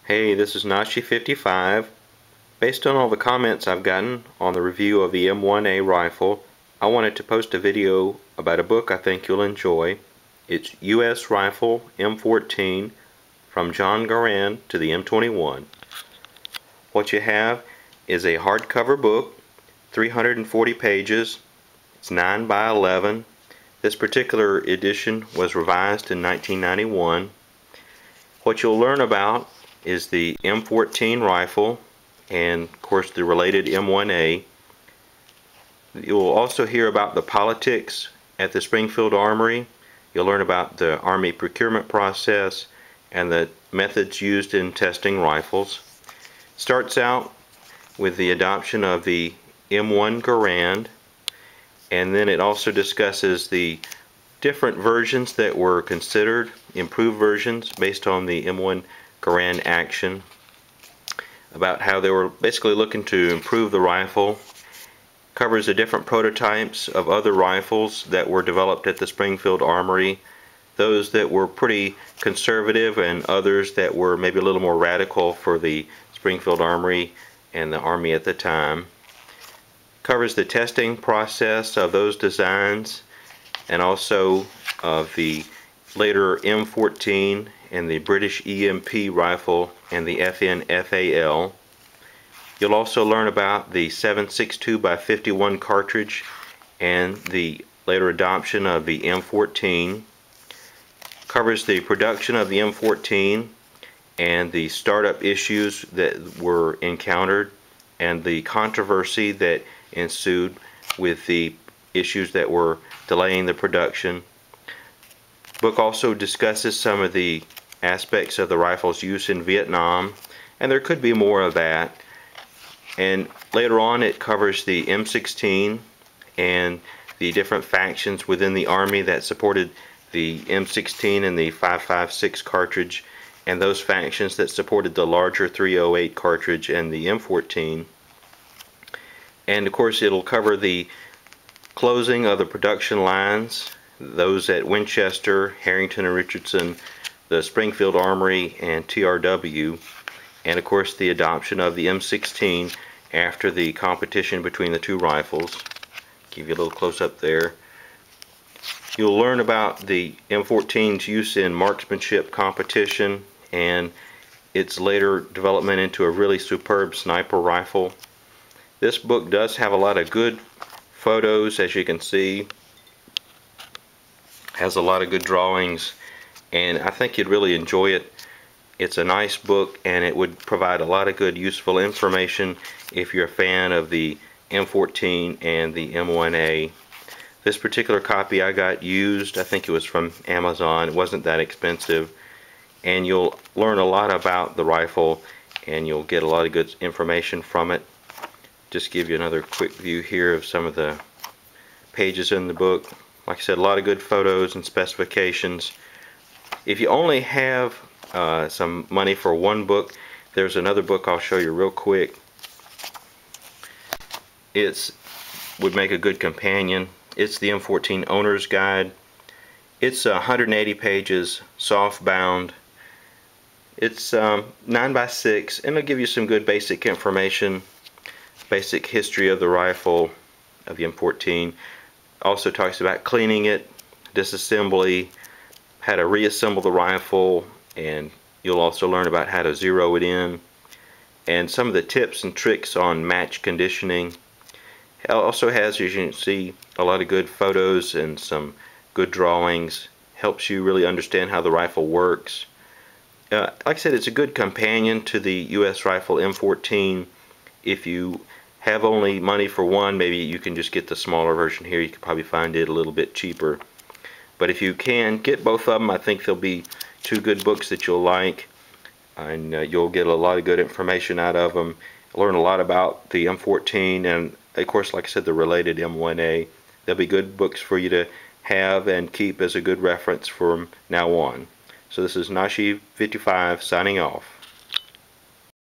Hey, this is Nashi55. Based on all the comments I've gotten on the review of the M1A rifle, I wanted to post a video about a book I think you'll enjoy. It's U.S. Rifle M14 from John Garand to the M21. What you have is a hardcover book, 340 pages. It's 9 by 11. This particular edition was revised in 1991. What you'll learn about is the M14 rifle and of course the related M1A. You'll also hear about the politics at the Springfield Armory. You'll learn about the Army procurement process and the methods used in testing rifles. Starts out with the adoption of the M1 Garand, and then it also discusses the different versions that were considered, improved versions based on the M1 Garand action, about how they were basically looking to improve the rifle. Covers the different prototypes of other rifles that were developed at the Springfield Armory, those that were pretty conservative and others that were maybe a little more radical for the Springfield Armory and the Army at the time. Covers the testing process of those designs and also of the later M14 and the British EMP rifle and the FN FAL. You'll also learn about the 7.62x51 cartridge and the later adoption of the M14. Covers the production of the M14 and the startup issues that were encountered and the controversy that ensued with the issues that were delaying the production. The book also discusses some of the aspects of the rifle's use in Vietnam, and there could be more of that. And later on it covers the M16 and the different factions within the Army that supported the M16 and the 5.56 cartridge, and those factions that supported the larger 308 cartridge and the M14. And of course it'll cover the closing of the production lines, those at Winchester, Harrington and Richardson, the Springfield Armory and TRW, and of course the adoption of the M16 after the competition between the two rifles. Give you a little close up there. You'll learn about the M14's use in marksmanship competition and its later development into a really superb sniper rifle. This book does have a lot of good photos, as you can see. Has a lot of good drawings, and I think you'd really enjoy it. It's a nice book and it would provide a lot of good useful information if you're a fan of the M14 and the M1A. This particular copy I got used. I think it was from Amazon. It wasn't that expensive, and you'll learn a lot about the rifle and you'll get a lot of good information from it. Just give you another quick view here of some of the pages in the book. Like I said, a lot of good photos and specifications. If you only have some money for one book, there's another book I'll show you real quick. It would make a good companion. It's the M14 Owner's Guide. It's 180 pages, soft bound. It's 9 by 6, and it'll give you some good basic information, basic history of the rifle, of the M14. Also talks about cleaning it, disassembly, how to reassemble the rifle, and you'll also learn about how to zero it in, and some of the tips and tricks on match conditioning. It also has, as you can see, a lot of good photos and some good drawings. Helps you really understand how the rifle works. Like I said, it's a good companion to the U.S. Rifle M14. If you have only money for one, maybe you can just get the smaller version here. You could probably find it a little bit cheaper. But if you can get both of them, I think they'll be two good books that you'll like, and you'll get a lot of good information out of them. Learn a lot about the M14 and of course, like I said, the related M1A. They'll be good books for you to have and keep as a good reference from now on. So this is Nashi55 signing off.